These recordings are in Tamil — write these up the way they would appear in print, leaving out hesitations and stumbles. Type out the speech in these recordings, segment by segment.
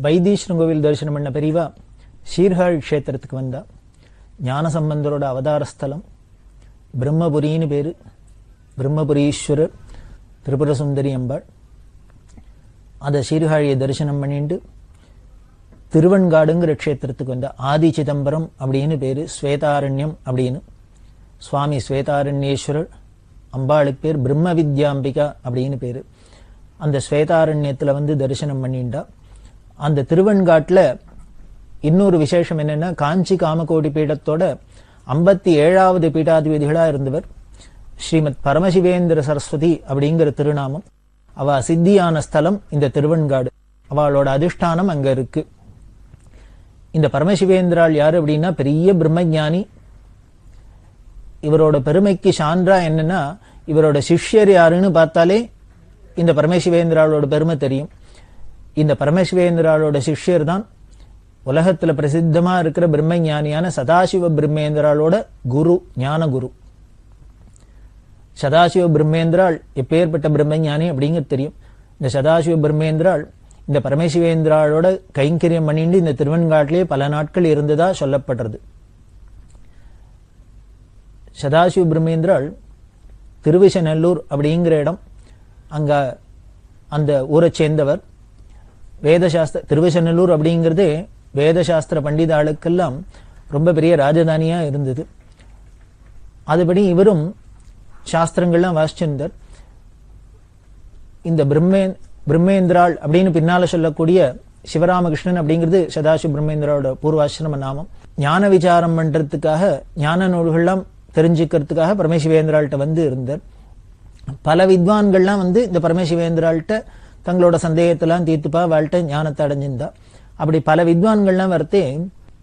வைத்தீஸ்வரன் தரிசனம் பண்ண பெரியவா சீர்காழி க்ஷேத்திரத்துக்கு வந்தா. ஞானசம்பந்தரோட அவதார ஸ்தலம் பிரம்மபுரின்னு பேரு. பிரம்மபுரீஸ்வரர், திரிபுர சுந்தரி அம்பாள். அதை சீர்காழியை தரிசனம் பண்ணிட்டு திருவன்காடுங்கிற க்ஷேத்திரத்துக்கு வந்தா. ஆதி சிதம்பரம் அப்படின்னு பேரு, ஸ்வேதாரண்யம் அப்படின்னு. சுவாமி ஸ்வேதாரண்யேஸ்வரர், அம்பாளுக்கு பேர் பிரம்ம வித்யாம்பிகா அப்படின்னு பேரு. அந்த ஸ்வேதாரண்யத்துல தரிசனம் பண்ணிண்டா. அந்த திருவன்காட்டில் இன்னொரு விசேஷம் என்னன்னா, காஞ்சி காமகோடி பீடத்தோட 57வது பீடாதிபதிகளா இருந்தவர் ஸ்ரீமத் பரமசிவேந்திர சரஸ்வதி அப்படிங்கிற திருநாமம். அவ சித்தியான ஸ்தலம் இந்த திருவன்காடு. அவளோட அதிஷ்டானம் அங்க இருக்கு. இந்த பரமசிவேந்திராள் யாரு அப்படின்னா பெரிய பிரம்மஞானி. இவரோட பெருமைக்கு சான்றா என்னன்னா, இவரோட சிஷ்யர் யாருன்னு பார்த்தாலே இந்த பரமசிவேந்திராளோட பெருமை தெரியும். இந்த பரமசிவேந்திராளோட சிஷ்யர் தான் உலகத்துல பிரசித்தமா இருக்கிற பிரம்மஞானியான சதாசிவ பிரம்மேந்திராளோட குரு, ஞான குரு. சதாசிவ பிரம்மேந்திராள் எப்பேற்பட்ட பிரம்மஞானி அப்படிங்கிறது தெரியும். இந்த சதாசிவ பிரம்மேந்திராள் இந்த பரமசிவேந்திராளோட கைங்கரியம் பண்ணிட்டு இந்த திருவன்காட்டிலேயே பல நாட்கள் இருந்ததா சொல்லப்படுறது. சதாசிவ பிரம்மேந்திராள் திருவிசநல்லூர் அப்படிங்கிற இடம், அங்க அந்த ஊரை சேர்ந்தவர். வேதசாஸ்திர திருவிசநல்லூர் அப்படிங்கிறது வேதசாஸ்திர பண்டித ஆளுக்கெல்லாம் ரொம்ப பெரிய ராஜதானியா இருந்தது. அதுபடி இவரும் சாஸ்திரங்கள்லாம் வாசிச்சிருந்தார். இந்த பிரம்மேந்திராள் அப்படின்னு பின்னால சொல்லக்கூடிய சிவராமகிருஷ்ணன் அப்படிங்கிறது சதாசிவ பிரம்மேந்திராவோட பூர்வாசிரம நாமம். ஞான விசாரம் பண்றதுக்காக, ஞான நூல்கள்லாம் தெரிஞ்சுக்கிறதுக்காக பரமசிவேந்திராள்கிட்ட இருந்தார். பல வித்வான்கள்லாம் இந்த பரமசிவேந்திராள்கிட்ட தங்களோட சந்தேகத்தெல்லாம் தீர்த்துப்பா வாழ்க்கை ஞானத்தை அடைஞ்சிருந்தா. அப்படி பல வித்வான்கள்லாம் வரத்தே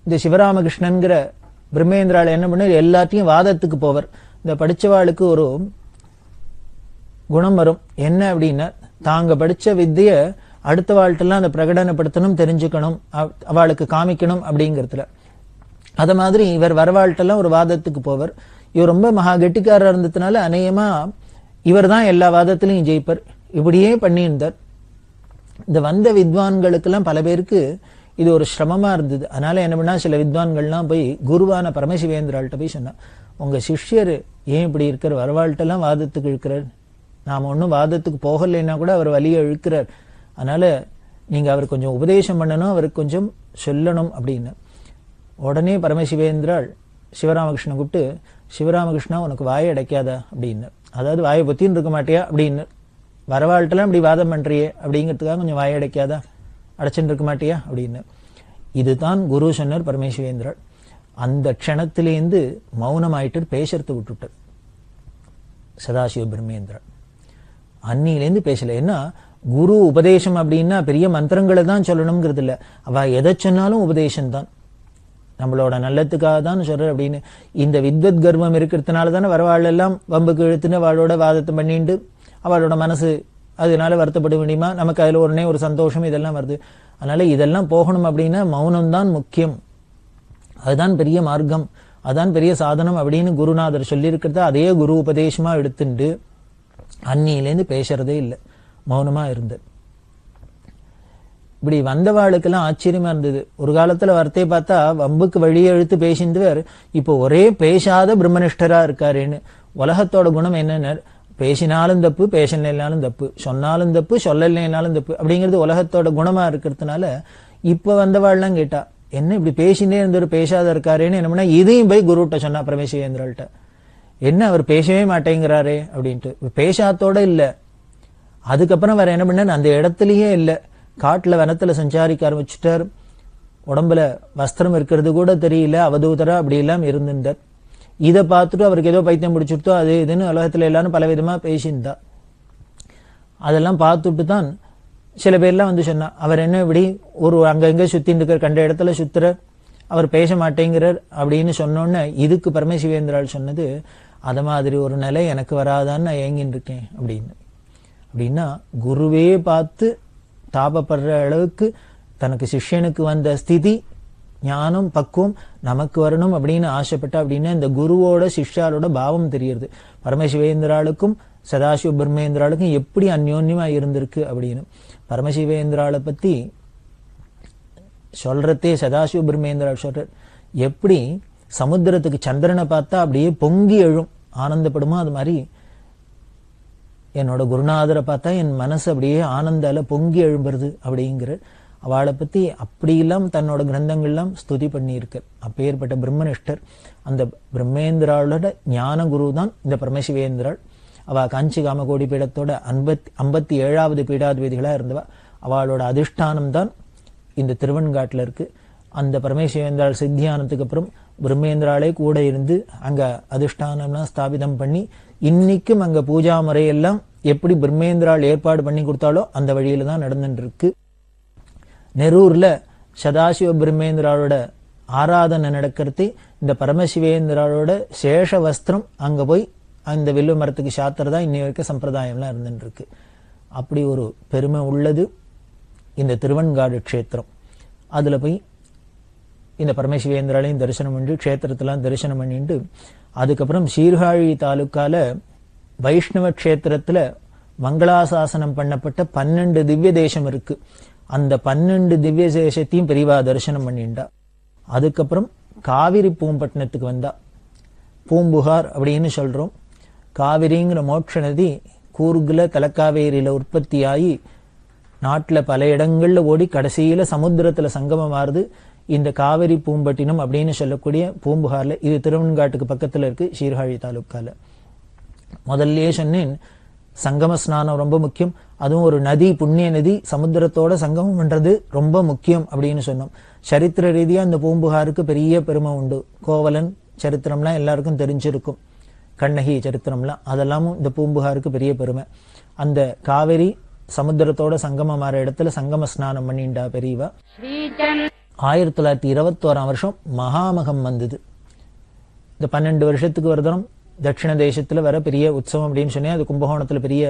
இந்த சிவராமகிருஷ்ணன்கிற பிரம்மேந்திராள் என்ன பண்ண, எல்லாத்தையும் வாதத்துக்கு போவர். இந்த படிச்சவாளுக்கு ஒரு குணம் வரும். என்ன அப்படின்னா, தாங்க படிச்ச வித்திய அடுத்த வாழ்க்கெல்லாம் அந்த பிரகடனப்படுத்தணும், தெரிஞ்சுக்கணும், அவளுக்கு காமிக்கணும் அப்படிங்கிறதுல. அத மாதிரி இவர் வரவாழ்க்கெல்லாம் ஒரு வாதத்துக்கு போவர். இவர் ரொம்ப மகா கெட்டிக்காரர் இருந்ததுனால அநேகமா இவர் தான் எல்லா வாதத்திலையும் ஜெயிப்பர். இப்படியே பண்ணியிருந்தார். இந்த வந்த வித்வான்களுக்கெல்லாம் பல பேருக்கு இது ஒரு சிரமமா இருந்தது. அதனால என்ன பண்ணா, சில வித்வான்கள்லாம் போய் குருவான பரமசிவேந்திராள்கிட்ட போய் சொன்னா, உங்க சிஷ்யர் ஏன் இப்படி இருக்கிற, வரவாழ்கிட்டெல்லாம் வாதத்துக்கு இழுக்கிறார், நாம ஒன்றும் வாதத்துக்கு போகலைன்னா கூட அவர் வலியை இழுக்கிறார், அதனால நீங்க அவர் கொஞ்சம் உபதேசம் பண்ணணும், அவருக்கு கொஞ்சம் சொல்லணும் அப்படின்னு. உடனே பரமசிவேந்திராள் சிவராமகிருஷ்ணன் கூப்பிட்டு, சிவராமகிருஷ்ணா உனக்கு வாயை அடைக்காதா அப்படின்னு, அதாவது வாயை பொத்தின்னு இருக்க மாட்டியா அப்படின்னு, வரவாழ்கிட்டலாம் இப்படி வாதம் பண்றியே அப்படிங்கிறதுக்காக கொஞ்சம் வாயை அடைக்காதா, அடைச்சுட்டு இருக்க மாட்டியா அப்படின்னு. இதுதான் குரு சொன்னார் பரமேஸ்வரேந்திராள். அந்த க்ஷணத்திலேருந்து மௌனமாயிட்டு பேசுறதை விட்டுட்டார் சதாசிவ பிரம்மேந்திராள். அன்னிலேருந்து பேசல. ஏன்னா குரு உபதேசம் அப்படின்னா பெரிய மந்திரங்களை தான் சொல்லணுங்கிறது இல்லை, அவ எதை சொன்னாலும் உபதேசம் தான், நம்மளோட நல்லத்துக்காக தான் சொல்ற அப்படின்னு. இந்த வித்வத் கர்வம் இருக்கிறதுனால தானே வரவாள் எல்லாம் வம்புக்கு இழுத்துன்னு அவளோட வாதத்தை பண்ணிட்டு அவளோட மனசு அதனால வருத்தப்பட முடியுமா, நமக்கு அதுல உடனே ஒரு சந்தோஷம் இதெல்லாம் வருது. அதனால இதெல்லாம் போகணும் அப்படின்னா மௌனம் தான் முக்கியம், அதுதான் பெரிய மார்க்கம், அதுதான் பெரிய சாதனம் அப்படின்னு குருநாதர் சொல்லியிருக்கிறத அதே குரு உபதேசமா எடுத்துட்டு அன்னியிலேருந்து பேசுறதே இல்லை, மௌனமா இருந்து. இப்படி வந்தவாளுக்கெல்லாம் ஆச்சரியமா இருந்தது. ஒரு காலத்துல வார்த்தையை பார்த்தா வம்புக்கு வழியை இழுத்து பேசிந்தவர் இப்போ ஒரே பேசாத பிரம்மனிஷ்டரா இருக்காருன்னு. உலகத்தோட குணம் என்னன்னு, பேசினாலும் தப்பு, பேசலைனாலும் தப்பு, சொன்னாலும் தப்பு, சொல்லலைனாலும் தப்பு அப்படிங்கிறது உலகத்தோட குணமா இருக்கிறதுனால இப்ப வந்தவாள்லாம் கேட்டா, என்ன இப்படி பேசினே இருந்தவர் பேசாத இருக்காருன்னு. என்ன பண்ணா, இதையும் போய் குருட்ட சொன்னா பரமேஸ்வரேந்திராள்கிட்ட, என்ன அவர் பேசவே மாட்டேங்கிறாரே அப்படின்ட்டு. பேசாத்தோட இல்ல, அதுக்கப்புறம் வேற என்ன பண்ண, அந்த இடத்துலயே இல்ல, காட்டுல வனத்துல சஞ்சாரிக்க ஆரம்பிச்சுட்டார். உடம்புல வஸ்திரம் இருக்கிறது கூட தெரியல, அவதூதரா அப்படி எல்லாம் இருந்திருந்தார். இதை பார்த்துட்டு அவருக்கு ஏதோ பைத்தியம் பிடிச்சிருத்தோ அது இதுன்னு உலகத்துல எல்லாரும் பல விதமா பேசியிருந்தா. அதெல்லாம் பார்த்துட்டு தான் சில பேர்லாம் சொன்னா, அவர் என்ன இப்படி ஒரு அங்கங்க சுத்தின்னு இருக்கிற, கண்ட இடத்துல சுத்துறார், அவர் பேச மாட்டேங்கிறார் அப்படின்னு சொன்னோன்னு இதுக்கு பரமசிவேந்திராள் சொன்னது, அத மாதிரி ஒரு நிலை எனக்கு வராதான்னு நான் ஏங்கின்னு இருக்கேன் அப்படின்னு. அப்படின்னா குருவே பார்த்து தாபப்படுற அளவுக்கு தனக்கு சிஷ்யனுக்கு வந்த ஸ்திதி, ஞானம், பக்குவம் நமக்கு வரணும் அப்படின்னு ஆசைப்பட்ட அப்படின்னா இந்த குருவோட சிஷ்யாலோட பாவம் தெரியுது. பரமசிவேந்திராளுக்கும் சதாசிவ பிரம்மேந்திராளுக்கும் எப்படி அந்யோன்யமா இருந்திருக்கு அப்படின்னு. பரமசிவேந்திராளை பத்தி சொல்றதே சதாசிவ பிரம்மேந்திராள் சொல்றார், எப்படி சமுத்திரத்துக்கு சந்திரனை பார்த்தா அப்படியே பொங்கி எழும் ஆனந்தப்படுமோ அது மாதிரி என்னோட குருநாதரை பார்த்தா என் மனசு அப்படியே ஆனந்தால பொங்கி எழும்புறது அப்படிங்கிற அவளை பத்தி அப்படியெல்லாம் தன்னோட கிரந்தங்கள்லாம் ஸ்துதி பண்ணியிருக்க. அப்பேற்பட்ட பிரம்மனிஷ்டர். அந்த பிரம்மேந்திராளோட ஞான குரு தான் இந்த பரமசிவேந்திராள். அவ காஞ்சி காமகோடி பீடத்தோட 57வது பீடாதிபதிகளா இருந்தவா. அவளோட அதிஷ்டானம் தான் இந்த திருவெண்காட்டுல இருக்கு. அந்த பரமேஸ்வரேந்திராள் சித்தியானத்துக்கு அப்புறம் பிரம்மேந்திராளே கூட இருந்து அங்க அதிஷ்டானம்லாம் ஸ்தாபிதம் பண்ணி இன்னைக்கும் அங்க பூஜா முறையெல்லாம் எப்படி பிரம்மேந்திராள் ஏற்பாடு பண்ணி கொடுத்தாலோ அந்த வழியில தான் நடந்துட்டு இருக்கு. நெரூர்ல சதாசிவ பிரம்மேந்திராளோட ஆராதனை நடக்கிறது. இந்த பரமசிவேந்திராளோட சேஷ வஸ்திரம் அங்க போய் அந்த வில்லு மரத்துக்கு சாத்துறதா இன்னை வரைக்கும் சம்பிரதாயம்லாம் இருந்துட்டு இருக்கு. அப்படி ஒரு பெருமை உள்ளது இந்த திருவெண்காடு க்ஷேத்திரம். அதுல போய் இந்த பரமசிவேந்திராலையும் தரிசனம் பண்ணி க்ஷேத்திரத்தெல்லாம் தரிசனம் பண்ணிட்டு அதுக்கப்புறம் சீர்காழி தாலுக்கால வைஷ்ணவ க்ஷேத்திரத்துல மங்களாசாசனம் பண்ணப்பட்ட 12 திவ்ய தேசம் இருக்கு. அந்த 12 திவ்ய தேசத்தையும் பெரியவா தரிசனம் பண்ணிண்டா. அதுக்கப்புறம் காவிரி பூம்பட்டினத்துக்கு வந்தா. பூம்புகார் அப்படின்னு சொல்றோம். காவிரிங்கிற மோட்ச நதி கூர்குல தலக்காவேரியில உற்பத்தியாகி நாட்டுல பல இடங்கள்ல ஓடி கடைசியில சமுத்திரத்துல சங்கமமாறுது இந்த காவிரி பூம்பட்டினம் அப்படின்னு சொல்லக்கூடிய பூம்புகார்ல. இது திருவெண்காட்டுக்கு பக்கத்துல இருக்கு, சீர்காழி தாலுக்கால. முதல்லயே சொன்னேன், சங்கம ஸ்நானம் ரொம்ப முக்கியம். அதுவும் ஒரு நதி, புண்ணிய நதி சமுத்திரத்தோட சங்கமம் பண்றது ரொம்ப முக்கியம் அப்படின்னு சொன்னோம். சரித்திர ரீதியா இந்த பூம்புகாருக்கு பெரிய பெருமை உண்டு. கோவலன் சரித்திரம்லாம் எல்லாருக்கும் தெரிஞ்சிருக்கும், கண்ணகி சரித்திரம்லாம், அதெல்லாமும் இந்த பூம்புகாருக்கு பெரிய பெருமை. அந்த காவிரி சமுத்திரத்தோட சங்கமமாற இடத்துல சங்கம ஸ்நானம் பண்ணிண்டா பெரியவா. 1921 வருஷம் மகாமகம் வந்தது. இந்த 12 வருஷத்துக்கு ஒரு தரம் தட்சிண தேசத்துல வர பெரிய உற்சவம் அப்படின்னு சொன்னேன். அது கும்பகோணத்துல பெரிய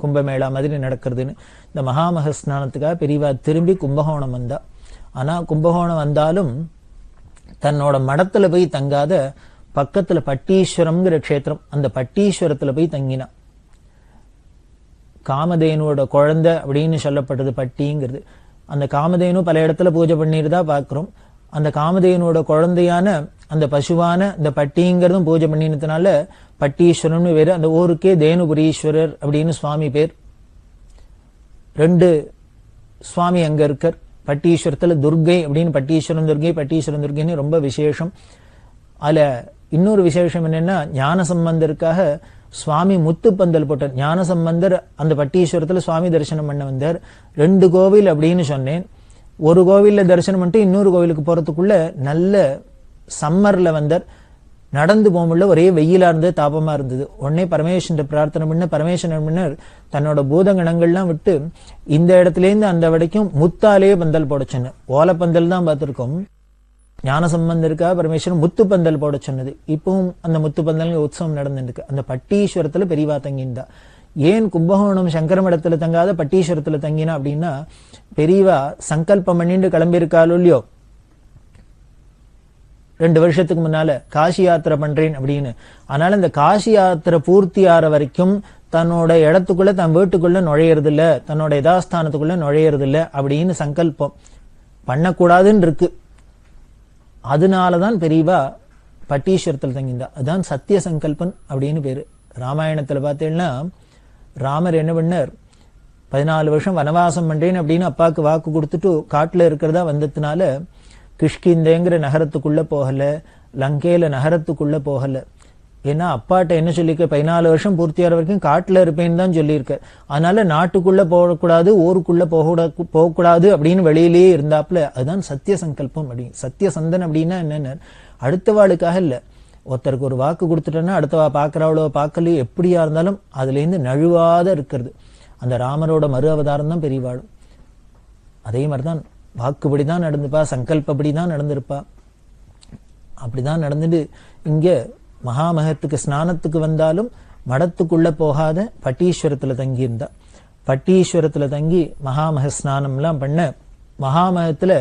கும்பமேளா மாதிரி நடக்கிறதுன்னு. இந்த மகாமக ஸ்நானத்துக்காக பெரியவா திரும்பி கும்பகோணம் வந்தா. ஆனா கும்பகோணம் வந்தாலும் தன்னோட மடத்துல போய் தங்காத பக்கத்துல பட்டீஸ்வரம்ங்கிற க்ஷேத்திரம், அந்த பட்டீஸ்வரத்துல போய் தங்கினா. காமதேனுவோட குழந்தை அப்படின்னு சொல்லப்பட்டது பட்டிங்கிறது. அந்த காமதேனு பல இடத்துல பூஜை பண்ணிருந்தா பாக்குறோம். அந்த காமதேனுவோட குழந்தையான அந்த பசுவான இந்த பட்டிங்கிறதும் பூஜை பண்ணினதுனால பட்டீஸ்வரம்னு வேறு. அந்த ஊருக்கே தேனுபுரீஸ்வரர் அப்படின்னு சுவாமி பேர். 2 சுவாமி அங்க இருக்கார். பட்டீஸ்வரத்துல துர்கை அப்படின்னு பட்டீஸ்வரன் துர்கை, பட்டீஸ்வரன் துர்கைன்னு ரொம்ப விசேஷம். அதுல இன்னொரு விசேஷம் என்னன்னா, ஞான சம்பந்தருக்காக சுவாமி முத்துப்பந்தல் போட்டார். ஞான சம்பந்தர் அந்த பட்டீஸ்வரத்துல சுவாமி தரிசனம் பண்ண வந்தார். 2 கோவில் அப்படின்னு சொன்னேன். ஒரு கோவில்ல தரிசனம் பண்ணிட்டு இன்னொரு கோவிலுக்கு போறதுக்குள்ள நல்ல சம்மர்ல வந்தார். நடந்து போகும்போது ஒரே வெயிலா இருந்தது, தாபமா இருந்தது. உடனே பரமேஸ்வரன் பிரார்த்தனை பண்ண பரமேஸ்வரன் முன்னர் தன்னோட பூதகணங்கள்லாம் விட்டு இந்த இடத்துல இருந்து அந்த வரைக்கும் முத்தாலேயே பந்தல் போட சொன்ன. ஓலப்பந்தல் தான் பார்த்திருக்கோம். ஞான சம்பந்தருக்காக பரமேஸ்வரன் முத்து பந்தல் போட சொன்னது. இப்பவும் அந்த முத்து பந்தல் உற்சவம் நடந்துருக்கு. அந்த பட்டீஸ்வரத்துல பெரியவா தங்கிந்தா. ஏன் கும்பகோணம் சங்கர மடத்துல தங்காத பட்டீஸ்வரத்துல தங்கினா அப்படின்னா, பெரியவா சங்கல்பம் பண்ணிட்டு கிளம்பியிருக்காளோ இல்லையோ 2 வருஷத்துக்கு முன்னால காசி யாத்திரை பண்றேன் அப்படின்னு. அதனால இந்த காசி யாத்திரை பூர்த்தி ஆற வரைக்கும் தன்னோட இடத்துக்குள்ள தன் வீட்டுக்குள்ள நுழையிறது இல்ல, தன்னோட யதாஸ்தானத்துக்குள்ள நுழையிறது இல்ல அப்படின்னு சங்கல்பம் பண்ணக்கூடாதுன்னு இருக்கு. அதனாலதான் பெரியவா பட்டீஸ்வரத்தில் தங்கிந்தா. அதுதான் சத்திய சங்கல்பன் அப்படின்னு பேரு. ராமாயணத்துல பார்த்தீங்கன்னா ராமர் என்ன பண்ணார், 14 வருஷம் வனவாசம் பண்றேன் அப்படின்னு அப்பாவுக்கு வாக்கு கொடுத்துட்டு காட்டுல இருக்கிறதா வந்ததுனால கிஷ்கிந்தேங்கிற நகரத்துக்குள்ள போகல, லங்கேல நகரத்துக்குள்ள போகல. ஏன்னா அப்பாட்ட என்ன சொல்லியிருக்க, 14 வருஷம் பூர்த்தியாகிற வரைக்கும் காட்டுல இருப்பேன்னு தான் சொல்லியிருக்க. அதனால நாட்டுக்குள்ள போகக்கூடாது, ஊருக்குள்ள போகக்கூடாது அப்படின்னு வெளியிலேயே இருந்தாப்புல. அதுதான் சத்திய சங்கல்பம் அப்படின்னு. சத்திய சந்தன் அப்படின்னா என்னன்னு, அடுத்த வாளுக்காக இல்ல, ஒருத்தருக்கு ஒரு வாக்கு கொடுத்துட்டோன்னா அடுத்தவா பாக்குறவளோ பார்க்கலையோ எப்படியா இருந்தாலும் அதுல இருந்து நழுவாத இருக்கிறது. அந்த ராமரோட மறு அவதாரம் தான் பெரியவாளும். அதே மாதிரிதான் வாக்குப்படிதான் நடந்துப்பா, சங்கல்பப்படிதான் நடந்திருப்பா. அப்படிதான் நடந்துட்டு இங்க மகாமகத்துக்கு ஸ்நானத்துக்கு வந்தாலும் மடத்துக்குள்ள போகாத பட்டீஸ்வரத்துல தங்கி இருந்தா. பட்டீஸ்வரத்துல தங்கி மகாமக ஸ்நானம் எல்லாம் பண்ண. மகாமகத்துல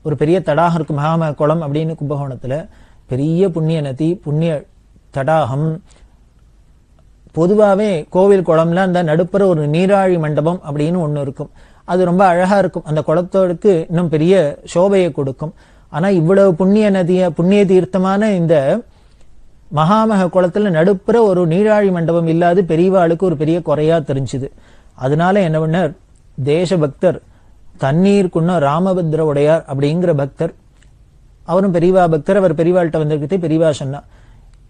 ஒரு பெரிய தடாகம் இருக்கு, மகாமக குளம் அப்படின்னு கும்பகோணத்துல. பெரிய புண்ணிய நதி, புண்ணிய தடாகம். பொதுவாவே கோவில் குளம்ல அந்த நடுப்புற ஒரு நீராழி மண்டபம் அப்படின்னு ஒண்ணு இருக்கும். அது ரொம்ப அழகா இருக்கும். அந்த குளத்தோடுக்கு இன்னும் பெரிய சோபையை கொடுக்கும். ஆனா இவ்வளவு புண்ணிய தீர்த்தமான இந்த மகாமக குளத்துல நடுப்புற ஒரு நீராழி மண்டபம் இல்லாது பெரியவாளுக்கு ஒரு பெரிய குறையா தெரிஞ்சுது. அதனால என்ன பண்ணார், தேசபக்தர் தண்ணீருக்குன்ன ராமபத்ர உடையார் அப்படிங்கிற பக்தர், அவரும் பெரியவா பக்தர். அவர் பெரியவாள்கிட்ட வந்திருக்கிறதே பெரியவா சொன்னா,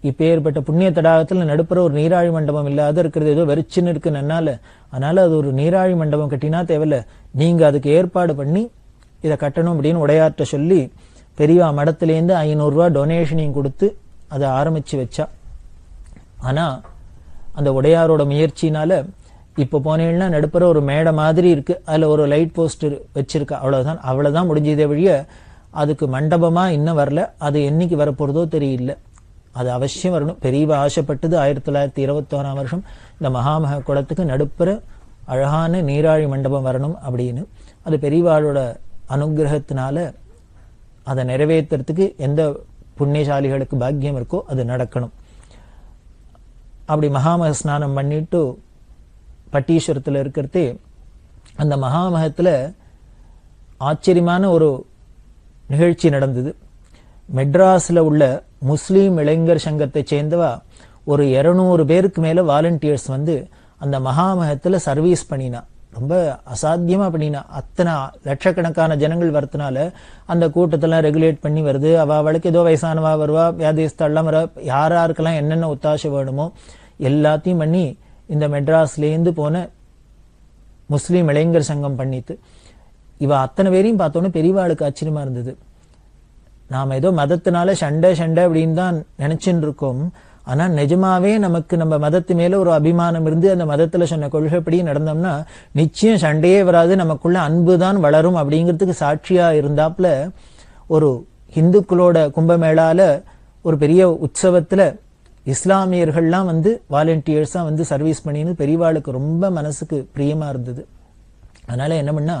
இப்ப ஏற்பட்ட புண்ணிய தடாகத்துல நடுப்புற ஒரு நீராழி மண்டபம் இல்லாத இருக்கிறது ஏதோ வெறிச்சுன்னு இருக்குன்னால, அதனால அது ஒரு நீராழி மண்டபம் கட்டினா தேவையில்ல, நீங்க அதுக்கு ஏற்பாடு பண்ணி இதை கட்டணும் அப்படின்னு உடையார்ட்ட சொல்லி பெரியவா மடத்திலேருந்து 500 ரூபாய் டொனேஷனையும் கொடுத்து அதை ஆரம்பிச்சு வச்சா. ஆனா அந்த உடையாரோட முயற்சினால இப்ப போனீங்கன்னா நடுப்புற ஒரு மேடை மாதிரி இருக்கு, அதுல ஒரு லைட் போஸ்ட் வச்சிருக்கா, அவ்வளவுதான் முடிஞ்சதே வழிய அதுக்கு மண்டபமா இன்னும் வரல. அது என்னைக்கு வரப்போறதோ தெரியல. அது அவசியம் வரணும். பெரியவா ஆசைப்பட்டது 1921ஆம் வருஷம் இந்த மகாமக குளத்துக்கு நடுப்புற அழகான நீராழி மண்டபம் வரணும் அப்படின்னு. அது பெரியவாளோட அனுகிரகத்தினால அதை நிறைவேற்றுறதுக்கு எந்த புண்ணியசாலிகளுக்கு பாக்கியம் இருக்கோ அது நடக்கணும். அப்படி மகாமக ஸ்நானம் பண்ணிட்டு பட்டீஸ்வரத்துல இருக்கிறதே அந்த மகாமகத்துல ஆச்சரியமான ஒரு நிகழ்ச்சி நடந்தது. மெட்ராஸ்ல உள்ள முஸ்லீம் இளைஞர் சங்கத்தை சேர்ந்தவா ஒரு 200 பேருக்கு மேல வாலண்டியர்ஸ் வந்து அந்த மகாமகத்துல சர்வீஸ் பண்ணினா. ரொம்ப அசாத்தியமா பண்ணினா. அத்தனை லட்சக்கணக்கான ஜனங்கள் வரதுனால அந்த கூட்டத்தெல்லாம் ரெகுலேட் பண்ணி வருது. அவளுக்கு ஏதோ வயசானவா வருவா, வியாதிஸ்தெல்லாம் வர, யாருக்கெல்லாம் என்னென்ன ஒத்தாசை வேணுமோ எல்லாத்தையும் பண்ணி இந்த மெட்ராஸ்லேருந்து போன முஸ்லீம் இளைஞர் சங்கம் பண்ணிட்டு இவ அத்தனை பேரையும் பார்த்தோன்னே பெரியவாளுக்கு ஆச்சரியமா இருந்தது. நாம ஏதோ மதத்தினால சண்டை அப்படின்னு தான் நினைச்சுட்டு இருக்கோம். ஆனா நிஜமாவே நமக்கு நம்ம மதத்து மேல ஒரு அபிமானம் இருந்து அந்த மதத்துல சொன்ன கொள்கைப்படி நடந்தோம்னா நிச்சயம் சண்டையே வராது, நமக்குள்ள அன்புதான் வளரும் அப்படிங்கிறதுக்கு சாட்சியா இருந்தாப்புல ஒரு இந்துக்களோட கும்பமேளால ஒரு பெரிய உற்சவத்துல இஸ்லாமியர்கள்லாம் வந்து வாலண்டியர்ஸா வந்து சர்வீஸ் பண்ணின்னு பெரியவாளுக்கு ரொம்ப மனசுக்கு பிரியமா இருந்தது. அதனால என்ன பண்ணா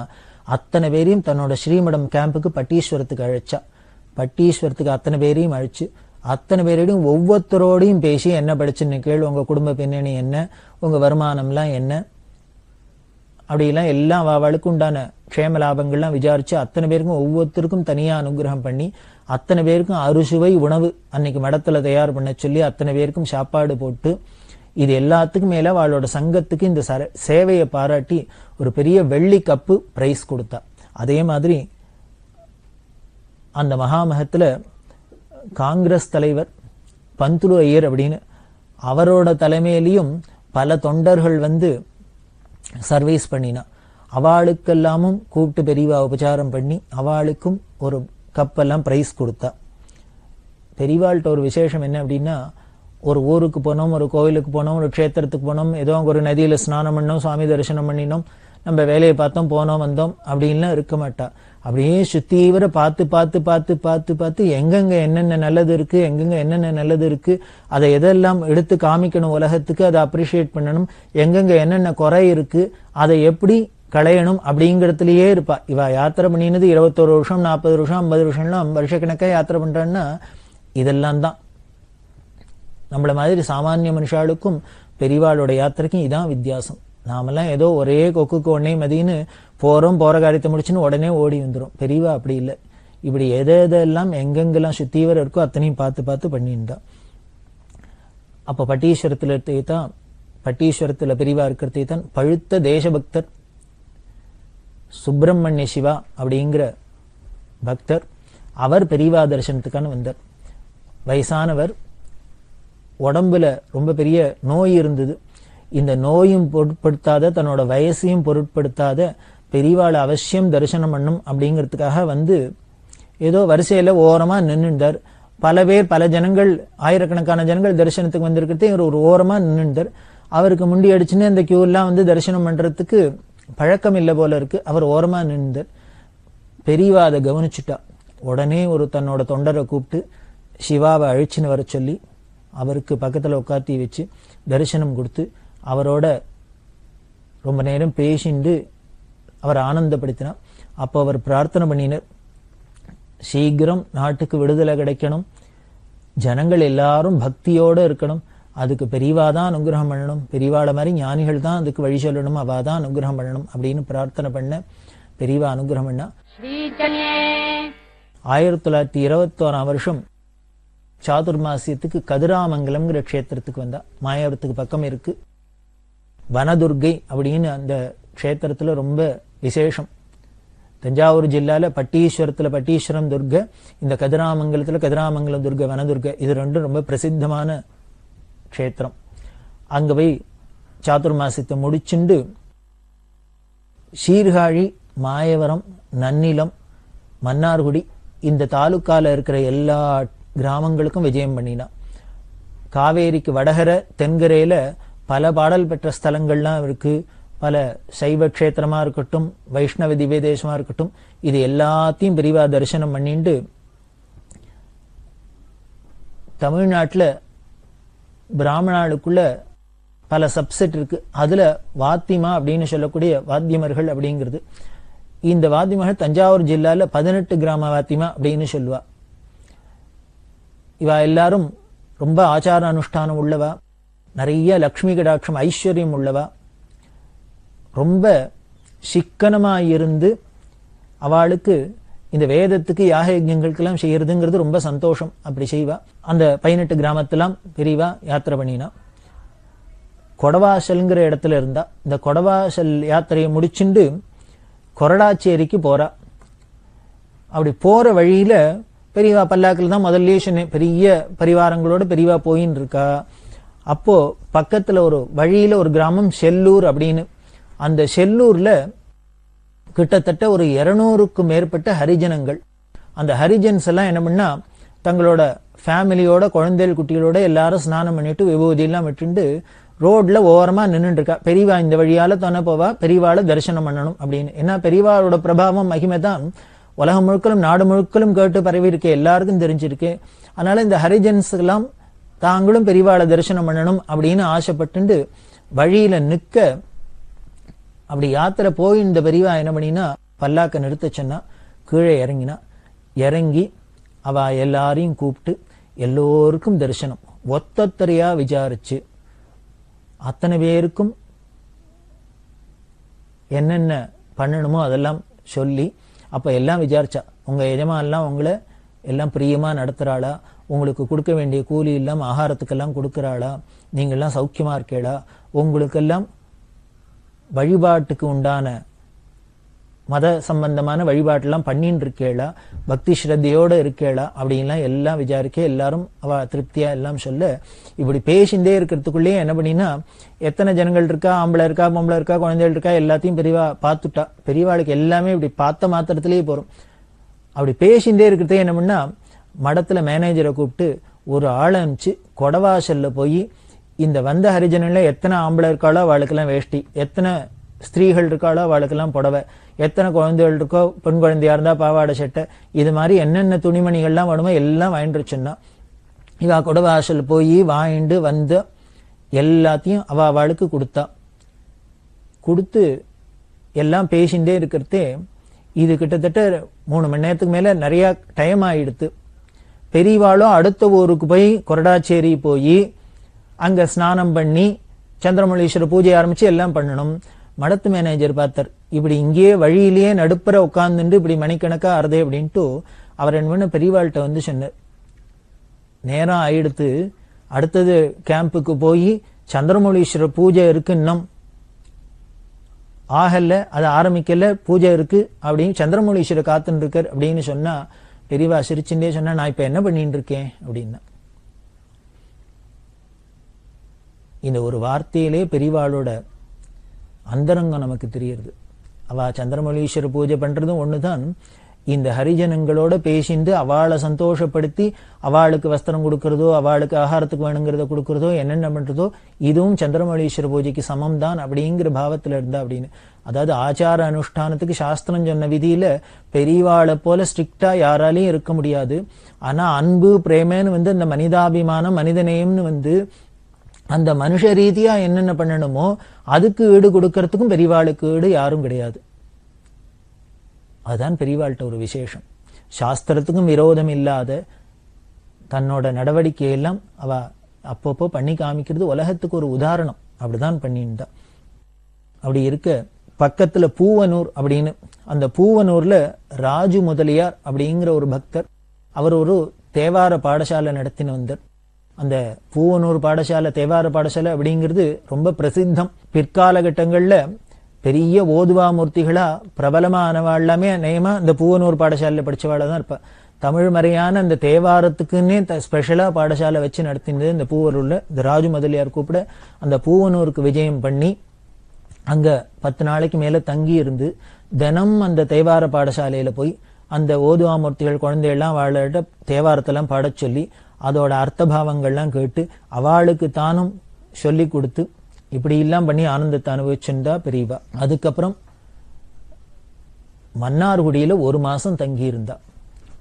அத்தனை பேரையும் தன்னோட ஸ்ரீமடம் கேம்புக்கு பட்டீஸ்வரத்துக்கு அழைச்சா. பட்டீஸ்வரத்துக்கு அத்தனை பேரையும் அழைச்சு அத்தனை பேரையும் ஒவ்வொருத்தரோடையும் பேசி என்ன படிச்சுன்னு கேளு, உங்க குடும்ப பின்னணி என்ன, உங்க வருமானம்லாம் என்ன, அப்படிலாம் எல்லாம் அவளுக்கு உண்டான க்ஷேம லாபங்கள்லாம் விசாரிச்சு அத்தனை பேருக்கும் ஒவ்வொருத்தருக்கும் தனியா அனுகிரகம் பண்ணி அத்தனை பேருக்கும் அறுசுவை உணவு அன்னைக்கு மடத்துல தயார் பண்ண சொல்லி அத்தனை பேருக்கும் சாப்பாடு போட்டு இது எல்லாத்துக்கும் மேல அவளோட சங்கத்துக்கு இந்த சேவையை பாராட்டி ஒரு பெரிய வெள்ளி கப்பு பிரைஸ் கொடுத்தா. அதே மாதிரி அந்த மகாமகத்துல காங்கிரஸ் தலைவர் பந்துலு ஐயர் அப்படின்னு அவரோட தலைமையிலையும் பல தொண்டர்கள் வந்து சர்வீஸ் பண்ணினா. அவளுக்கெல்லாமும் கூப்பிட்டு பெரியவா உபச்சாரம் பண்ணி அவளுக்கும் ஒரு கப்பெல்லாம் பிரைஸ் கொடுத்தா. பெரியவாள்கிட்ட ஒரு விசேஷம் என்ன அப்படின்னா, ஒரு ஊருக்கு போனோம், ஒரு கோவிலுக்கு போனோம், ஒரு க்ஷேத்திரத்துக்கு போனோம், ஏதோ ஒரு நதியில ஸ்நானம் பண்ணோம், சுவாமி தரிசனம் பண்ணினோம், நம்ம வேலையை பார்த்தோம், போனோம் வந்தோம் அப்படின்லாம் இருக்க மாட்டா. அப்படியே சுத்தீவிர பார்த்து பார்த்து பார்த்து பார்த்து பார்த்து எங்கெங்க என்னென்ன நல்லது இருக்கு, எங்கெங்க என்னென்ன நல்லது இருக்கு, அதை எதெல்லாம் எடுத்து காமிக்கணும் உலகத்துக்கு, அதை அப்ரிஷியேட் பண்ணணும், எங்கெங்க என்னென்ன குறை இருக்கு, அதை எப்படி களையணும் அப்படிங்கிறதுலயே இருப்பா. இவ யாத்திரை பண்ணினது 21 வருஷம் 40 வருஷம் 50 வருஷம்லாம் வருஷக்கணக்கா யாத்திரை பண்றான்னா இதெல்லாம் தான். நம்மள மாதிரி சாமானிய மனுஷாளுக்கும் பெரியவாளோட யாத்திரைக்கும் இதான் வித்தியாசம். நாமெல்லாம் ஏதோ ஒரே கொக்குக்கு ஒன்னே மதின்னு போறோம், போற காரியத்தை முடிச்சுன்னு உடனே ஓடி வந்துடும். பெரியவா அப்படி இல்லை. இப்படி எதெல்லாம் எங்கெங்கெல்லாம் சுத்தீவரம் இருக்கோ அத்தனையும் பார்த்து பார்த்து பண்ணிருந்தா. அப்ப பட்டீஸ்வரத்துல பெரியவா இருக்கிறதே தான் பழுத்த தேசபக்தர் சுப்பிரமணிய சிவா அப்படிங்கிற பக்தர். அவர் பெரியவா தரிசனத்துக்கான வந்தார். வயசானவர், உடம்புல ரொம்ப பெரிய நோய் இருந்தது. இந்த நோயும் பொருட்படுத்தாத, தன்னோட வயசையும் பொருட்படுத்தாத பெரியவாளை அவசியம் தரிசனம் பண்ணும் அப்படிங்கிறதுக்காக வந்து ஏதோ வரிசையில ஓரமா நின்றுந்தார். பல பேர், பல ஜனங்கள், ஆயிரக்கணக்கான ஜனங்கள் தரிசனத்துக்கு வந்திருக்கிறதே ஒரு ஓரமா நின்றுந்தார். அவருக்கு முண்டி அடிச்சுன்னு அந்த கியூ எல்லாம் வந்து தரிசனம் பண்றதுக்கு பழக்கம் இல்லை போல இருக்கு. அவர் ஓரமா நின்றார். பெரியவா அதை கவனிச்சுட்டா. உடனே ஒரு தன்னோட தொண்டரை கூப்பிட்டு சிவாவை அழிச்சுன்னு வர சொல்லி அவருக்கு பக்கத்துல உட்காத்தி வச்சு தரிசனம் கொடுத்து அவரோட ரொம்ப நேரம் பேசிண்டு அவர் ஆனந்தப்படுத்தினார். அப்போ அவர் பிரார்த்தனை பண்ணினார், சீக்கிரம் நாட்டுக்கு விடுதலை கிடைக்கணும், ஜனங்கள் எல்லாரும் பக்தியோட இருக்கணும், அதுக்கு பெரியவா தான் அனுகிரகம் பண்ணணும், பெரியவாள மாதிரி ஞானிகள் தான் அதுக்கு வழி சொல்லணும், அவா தான் அனுகிரகம் பண்ணணும் அப்படின்னு பிரார்த்தனை பண்ண பெரியவா அனுகிரகம் பண்ணா. 1921 வருஷம் சாதுர்மாசியத்துக்கு கதிராமங்கலம்ங்கிற க்ஷேத்திரத்துக்கு வந்தா. மாயாவரத்துக்கு பக்கம் இருக்கு. வனதுர்கை அப்படின்னு அந்த க்ஷேத்திரத்துல ரொம்ப விசேஷம். தஞ்சாவூர் ஜில்லால பட்டீஸ்வரத்துல பட்டீஸ்வரம் துர்கை, இந்த கதிராமங்கலத்துல கதிராமங்கலம் துர்கை, வனதுர்கை, இது ரெண்டும் ரொம்ப பிரசித்தமான க்ஷேத்திரம். அங்க போய் சாதுர்மாசியத்தை முடிச்சுண்டு சீர்காழி, மாயவரம், நன்னிலம், மன்னார்குடி இந்த தாலுக்கால இருக்கிற எல்லா கிராமங்களுக்கும் விஜயம் பண்ணினா. காவேரிக்கு வடகர தென்கரையில பல பாடல் பெற்ற ஸ்தலங்கள்லாம் இருக்கு. பல சைவ க்ஷேத்திரமா இருக்கட்டும், வைஷ்ணவ திவ்ய தேசமா இருக்கட்டும், இது எல்லாத்தையும் பெரியவா தரிசனம் பண்ணிட்டு தமிழ்நாட்டுல பிராமணாளுக்குள்ள பல சப்செட் இருக்கு. அதுல வாத்திமா அப்படின்னு சொல்லக்கூடிய வாத்தியமர்கள் அப்படிங்கிறது. இந்த வாத்தியமர்கள் தஞ்சாவூர் ஜில்லால 18 கிராம வாத்திமா அப்படின்னு சொல்லுவா. இவா எல்லாரும் ரொம்ப ஆச்சார அனுஷ்டானம் உள்ளவா, நிறைய லக்ஷ்மி கடாட்சம் ஐஸ்வர்யம் உள்ளவா, ரொம்ப சிக்கனமா இருந்து அவளுக்கு இந்த வேதத்துக்கு யாக யஜ்ஞங்களுக்கெல்லாம் செய்யறதுங்கிறது ரொம்ப சந்தோஷம். அப்படி செய்வா. அந்த 18 கிராமத்தெல்லாம் பெரியவா யாத்திரை பண்ணினா. கொடவாசல்ங்கிற இடத்துல இருந்தா. இந்த கொடவாசல் யாத்திரையை முடிச்சுண்டு கொரடாச்சேரிக்கு போறா. அப்படி போற வழியில பெரியவா பல்லாக்கில் தான் முதல்லயே சொன்னேன், பெரிய பரிவாரங்களோட பெரியவா போயின்னு இருக்கா. அப்போ பக்கத்துல ஒரு வழியில ஒரு கிராமம் செல்லூர் அப்படின்னு. அந்த செல்லூர்ல கிட்டத்தட்ட ஒரு 200க்கும் மேற்பட்ட ஹரிஜனங்கள். அந்த ஹரிஜன்ஸ் எல்லாம் என்ன பண்ணா, தங்களோட ஃபேமிலியோட குழந்தைகள் குட்டிகளோட எல்லாரும் ஸ்நானம் பண்ணிட்டு விபூதி எல்லாம் விட்டுண்டு ரோட்ல ஓரமா நின்றுட்டு இருக்கா. பெரியவா இந்த வழியால தானே போவா, பெரியவாளை தரிசனம் பண்ணணும் அப்படின்னு. ஏன்னா பெரியவாளோட பிரபாவம் மகிமை தான் உலகம் முழுக்களும் நாடு முழுக்களும் கேட்டு பரவி இருக்கு, எல்லாருக்கும் தெரிஞ்சிருக்கு. அதனால இந்த ஹரிஜன்ஸ் எல்லாம் தாங்களும் பெரியவாளை தரிசனம் பண்ணணும் அப்படின்னு ஆசைப்பட்டு வழியில நிக்க, அப்படி யாத்திரை போய் இந்த பெரியவா என்ன பண்ணினா பல்லாக்க நிறுத்த சொன்னா. கீழே இறங்கினா. இறங்கி அவ எல்லாரையும் கூப்பிட்டு எல்லோருக்கும் தரிசனம் ஒத்தத்தரையா விசாரிச்சு அத்தனை பேருக்கும் என்னென்ன பண்ணணுமோ அதெல்லாம் சொல்லி, அப்ப எல்லாம் விசாரிச்சா. உங்க எஜமானெல்லாம் உங்களை எல்லாம் பிரியமா நடத்துறாளா, உங்களுக்கு கொடுக்க வேண்டிய கூலி எல்லாம் ஆகாரத்துக்கெல்லாம் கொடுக்கறாளா, நீங்கெல்லாம் சௌக்கியமா இருக்கேளா, உங்களுக்கெல்லாம் வழிபாட்டுக்கு உண்டான மத சம்பந்தமான வழிபாட்டெல்லாம் பண்ணிட்டு இருக்கேளா, பக்தி ஸ்ரத்தையோட இருக்கேளா அப்படின்லாம் எல்லாம் விசாரிக்க. எல்லாரும் அவ திருப்தியா எல்லாம் சொல்ல, இப்படி பேசிண்டே இருக்கிறதுக்குள்ளேயே என்ன பண்ணினா, எத்தனை ஜனங்கள் இருக்கா, ஆம்பளை இருக்கா, பொம்பளை இருக்கா, குழந்தைகள் இருக்கா, எல்லாத்தையும் பெரியவா பார்த்துட்டா. பெரியவாளுக்கு எல்லாமே இப்படி பார்த்த மாத்திரத்திலேயே போறோம். அப்படி பேசிண்டே இருக்கிறதே என்ன பண்ணா, மடத்துல மேனேஜரை கூப்பிட்டு ஒரு ஆளை அனுப்பிச்சு கொடவாசல்ல போய் இந்த வந்த ஹரிஜனன்ல எத்தனை ஆம்பளை இருக்காளோ அவளுக்கெல்லாம் வேஷ்டி, எத்தனை ஸ்திரீகள் இருக்காளோ அவளுக்கெல்லாம் புடவை, எத்தனை குழந்தைகள் இருக்கோ பெண் குழந்தையா இருந்தா பாவாடை சட்டை, இது மாதிரி என்னென்ன துணிமணிகள்லாம் வேணுமோ எல்லாம் வாங்கிட்டு சொன்னா. இவா கொடவாசல் போய் வாங்கிட்டு வந்து எல்லாத்தையும் அவளுக்கு கொடுத்தா. கொடுத்து எல்லாம் பேசிண்டே இருக்கிறதே இது கிட்டத்தட்ட 3 மணி நேரத்துக்கு மேல நிறைய டைம் ஆயிடுத்து. பெரியவாளும் அடுத்த ஊருக்கு போய் கொரடாச்சேரி போய் அங்க ஸ்நானம் பண்ணி சந்திரமௌலீஸ்வர பூஜை ஆரம்பிச்சு எல்லாம் பண்ணணும். மடத்து மேனேஜர் பார்த்தார், இப்படி இங்கேயே வழியிலேயே நடுப்புற உட்கார்ந்துட்டு இப்படி மணிக்கணக்கா ஆறுதே அப்படின்ட்டு அவர் என்ன பெரியவாள்கிட்ட வந்து சொன்னார். நேரம் ஆயிடுத்து, அடுத்தது கேம்புக்கு போய் சந்திரமௌலீஸ்வர பூஜை இருக்கு, இன்னும் ஆகல, அது ஆரம்பிக்கல, பூஜை இருக்கு அப்படின்னு சந்திரமௌலீஸ்வர காத்துன்னு இருக்கார் அப்படின்னு சொன்னா, பெரியவா சிரிச்சுட்டே சொன்னா, நான் இப்ப என்ன பண்ணிட்டு இருக்கேன் அப்படின்னா. இந்த ஒரு வார்த்தையிலே பெரியவாளோட அந்தரங்கம் நமக்கு தெரியுது. அவ சந்திரமௌலீஸ்வர பூஜை பண்றதும் ஒண்ணுதான், இந்த ஹரிஜனங்களோட பேசிண்டு அவளை சந்தோஷப்படுத்தி அவளுக்கு வஸ்திரம் கொடுக்கறதோ, அவளுக்கு ஆகாரத்துக்கு வேணுங்கிறத கொடுக்கறதோ, என்னென்ன பண்றதோ, இதுவும் சந்திரமௌலீஸ்வர பூஜைக்கு சமம் தான் அப்படிங்கிற பாவத்துல இருந்தா அப்படின்னு. அதாவது ஆச்சார அனுஷ்டானத்துக்கு சாஸ்திரம் சொன்ன விதியில பெரியவாளை போல ஸ்ட்ரிக்டா யாராலையும் இருக்க முடியாது. ஆனா அன்பு பிரேமன்னு வந்து அந்த மனிதாபிமானம் மனிதநேயம்னு வந்து அந்த மனுஷ ரீதியா என்னென்ன பண்ணணுமோ அதுக்கு ஈடு கொடுக்கறதுக்கும் பெரியவாளுக்கு ஈடு யாரும் கிடையாது. அதுதான் பெரியவாள்கிட்ட ஒரு விசேஷம். சாஸ்திரத்துக்கும் விரோதம் இல்லாத தன்னோட நடவடிக்கையெல்லாம் அவ அப்பப்போ பண்ணி காமிக்கிறது உலகத்துக்கு ஒரு உதாரணம். அப்படிதான் பண்ணியிருந்தா. அப்படி இருக்க பக்கத்துல பூவனூர் அப்படின்னு, அந்த பூவனூர்ல ராஜு முதலியார் அப்படிங்கிற ஒரு பக்தர், அவர் ஒரு தேவார பாடசாலை நடத்தின வந்தார். அந்த பூவனூர் பாடசாலை, தேவார பாடசாலை அப்படிங்கிறது ரொம்ப பிரசித்தம். பிற்காலகட்டங்கள்ல பெரிய ஓதுவா மூர்த்திகளா பிரபலமானவா எல்லாமே நேமா இந்த பூவனூர் பாடசாலையில படிச்சவாள தான் இருப்பா. தமிழ் மறையான அந்த தேவாரத்துக்குன்னே ஸ்பெஷலா பாடசாலை வச்சு நடத்தினது இந்த பூவனூர்ல. இந்த ராஜு முதலியார் கூப்பிட அந்த பூவனூருக்கு விஜயம் பண்ணி அங்க 10 நாளைக்கு மேல தங்கி இருந்து தினம் அந்த தேவார பாடசாலையில போய் அந்த ஓதுவாமூர்த்திகள் குழந்தைகள்லாம் வாழ தேவாரத்தெல்லாம் பாடச் சொல்லி அதோட அர்த்தபாவங்கள்லாம் கேட்டு அவளுக்கு தானும் சொல்லி கொடுத்து இப்படி எல்லாம் பண்ணி ஆனந்தத்தை அனுபவிச்சுண்டா பெரியவா. அதுக்கப்புறம் மன்னார்குடியில 1 மாசம் தங்கி இருந்தா.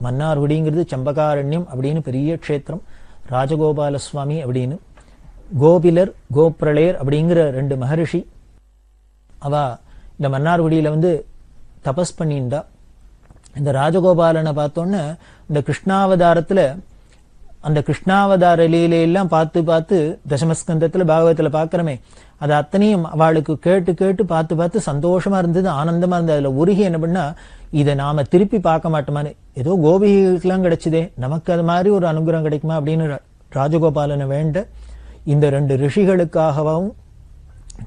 மன்னார்குடிங்கிறது சம்பகாரண்யம் அப்படின்னு பெரிய க்ஷேத்திரம். ராஜகோபால சுவாமி அப்படின்னு, கோபிலர் கோப்ரளேயர் அப்படிங்கிற 2 மகரிஷி அவ இந்த மன்னார்குடியில தபஸ் பண்ணிண்டா. இந்த ராஜகோபாலனை பார்த்தோன்னு இந்த கிருஷ்ணாவதாரத்துல அந்த கிருஷ்ணாவதார லீலையெல்லாம் பார்த்து பார்த்து தசமஸ்கந்தத்துல பாகவத்துல பாக்கிறமே, அது அத்தனையும் அவளுக்கு கேட்டு கேட்டு பார்த்து பார்த்து சந்தோஷமா இருந்தது, ஆனந்தமா இருந்தது. அதுல உருகி என்ன பண்ணா, இதை நாம திருப்பி பார்க்க மாட்டோமான்னு, ஏதோ கோபிகளுக்கெல்லாம் கிடைச்சதே, நமக்கு அது மாதிரி ஒரு அனுகிரகம் கிடைக்குமா அப்படின்னு ராஜகோபாலனை வேண்ட இந்த 2 ரிஷிகளுக்காகவும்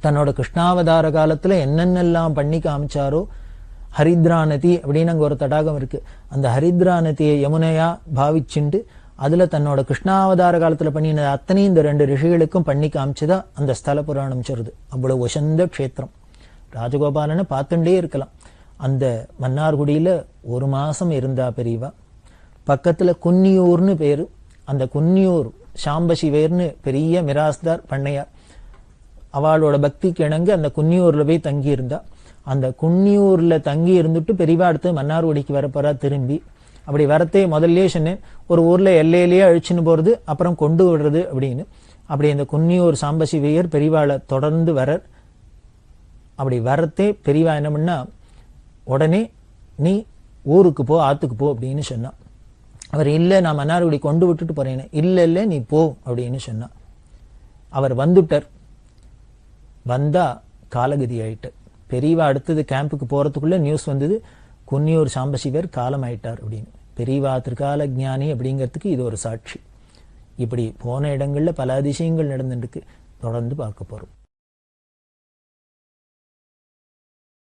தன்னோட கிருஷ்ணாவதார காலத்துல என்னென்னலாம் பண்ணி காமிச்சாரோ, ஹரித்ரா நதி அப்படின்னு அங்க ஒரு தடாகம் இருக்கு, அந்த ஹரித்ரா நதியை யமுனையா பாவிச்சுண்டு அதுல தன்னோட கிருஷ்ணாவதார காலத்துல பண்ணின அத்தனையும் இந்த 2 ரிஷிகளுக்கும் பண்ணி காமிச்சுதா அந்த ஸ்தல புராணம் சொல்றது. அவ்வளவு உசந்த க்ஷேத்திரம். ராஜகோபாலனை பார்த்துட்டே இருக்கலாம். அந்த மன்னார்குடியில 1 மாசம் இருந்தா பெரியவா. பக்கத்துல குன்னியூர்னு பேரு. அந்த குன்னியூர் சாம்பசிவேர்னு பெரிய மிராஸ்தார் பண்ணையார், அவளோட பக்திக்கு இணங்க அந்த குன்னியூர்ல போய் தங்கி இருந்தா. அந்த குன்னியூர்ல தங்கி இருந்துட்டு பெரியவா அடுத்து மன்னார்குடிக்கு வரப்போறா திரும்பி. அப்படி வரத்தே முதல்ல சொன்னேன், ஒரு ஊர்ல எல்லையிலேயே அழிச்சுன்னு போறது அப்புறம் கொண்டு விடுறது அப்படின்னு. அப்படி அந்த குன்னியூர் சாம்பசிவையர் பெரியவாளை தொடர்ந்து வரர். அப்படி வரத்தே பெரியவா என்ன பண்ணா, உடனே நீ ஊருக்கு போ, ஆத்துக்கு போ அப்படின்னு சொன்னா. அவர் இல்ல, நான் மன்னார்குடி கொண்டு விட்டுட்டு போறேன்னு. இல்ல நீ போ அப்படின்னு சொன்னா. அவர் வந்துட்டார். வந்தா காலகதி ஆயிட்டு. பெரியவா அடுத்தது கேம்புக்கு போறதுக்குள்ள நியூஸ் வந்தது, குன்னியூர் சாம்பசிவர் காலம் ஆயிட்டார் அப்படின்னு. பெரியவா திருக்கால ஞானி அப்படிங்கிறதுக்கு இது ஒரு சாட்சி. இப்படி போன இடங்கள்ல பல அதிசயங்கள் நடந்துருக்கு. தொடர்ந்து பார்க்க போறோம்.